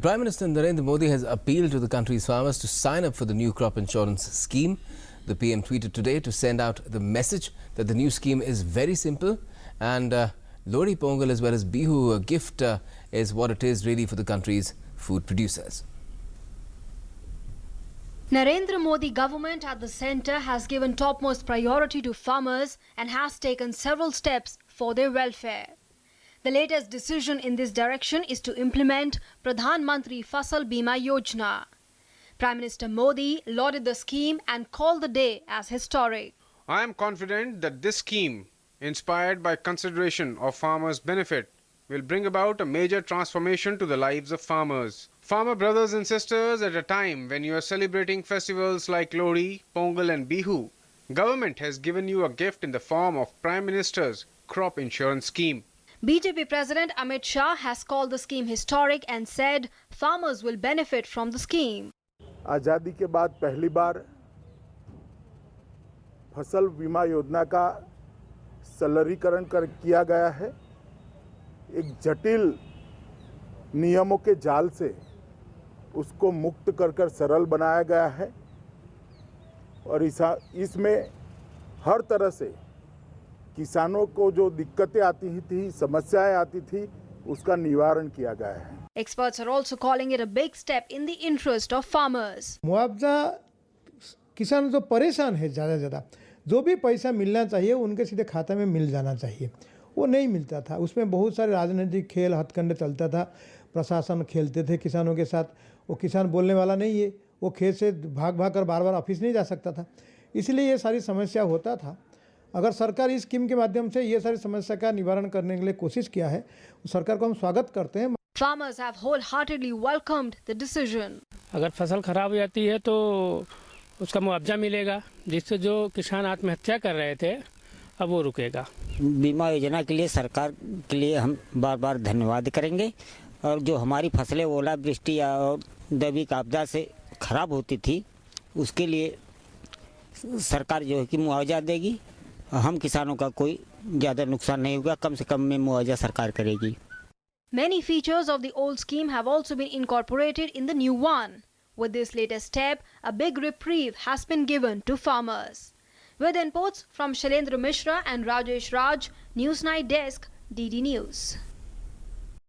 Prime Minister Narendra Modi has appealed to the country's farmers to sign up for the new crop insurance scheme. The PM tweeted today to send out the message that the new scheme is very simple and Lohri Pongal as well as Bihu gift is what it is really for the country's food producers. Narendra Modi government at the centre has given topmost priority to farmers and has taken several steps for their welfare. The latest decision in this direction is to implement Pradhan Mantri Fasal Bima Yojana. Prime Minister Modi lauded the scheme and called the day as historic. I am confident that this scheme, inspired by consideration of farmers' benefit, will bring about a major transformation to the lives of farmers. Farmer brothers and sisters, at a time when you are celebrating festivals like Lohri, Pongal and Bihu, government has given you a gift in the form of Prime Minister's crop insurance scheme. BJP President Amit Shah has called the scheme historic and said farmers will benefit from the scheme. आज़ादी के बाद पहली बार फसल बीमा योजना का सरलीकरण किया गया है। एक जटिल नियमों के जाल से उसको मुक्त कर सरल बनाया गया है और इसमें हर तरह से किसानों को जो दिक्कतें आती थी, समस्याएं आती थी, उसका निवारण किया गया है। Experts are also calling it a big step in the interest of farmers. मुआवजा किसान जो परेशान है ज़्यादा जो भी पैसा मिलना चाहिए उनके सीधे खाते में मिल जाना चाहिए, वो नहीं मिलता था। उसमें बहुत सारे राजनीतिक खेल हथकंडे चलता था, प्रशासन खेलते थे किसानों के साथ। वो किसान बोलने वाला नहीं है, वो खेत से भाग कर बार ऑफिस नहीं जा सकता था, इसलिए ये सारी समस्या होता था। अगर सरकार इस स्कीम के माध्यम से ये सारी समस्या का निवारण करने के लिए कोशिश किया है, सरकार को हम स्वागत करते हैं। Farmers have wholeheartedly welcomed the decision. अगर फसल खराब हो जाती है तो उसका मुआवजा मिलेगा, जिससे जो किसान आत्महत्या कर रहे थे अब वो रुकेगा। बीमा योजना के लिए सरकार के लिए हम बार धन्यवाद करेंगे और जो हमारी फसलें ओलावृष्टि और दैविक आपदा से खराब होती थी उसके लिए सरकार जो है कि मुआवजा देगी। हम किसानों का कोई ज़्यादा नुकसान नहीं होगा, कम से कम में मुआवजा सरकार करेगी। Many features of the old scheme have also been incorporated in the new one. With this latest step, a big reprieve has been given to farmers. With inputs from Shailendra Mishra and Rajesh Raj, Newsnight Desk, DD News.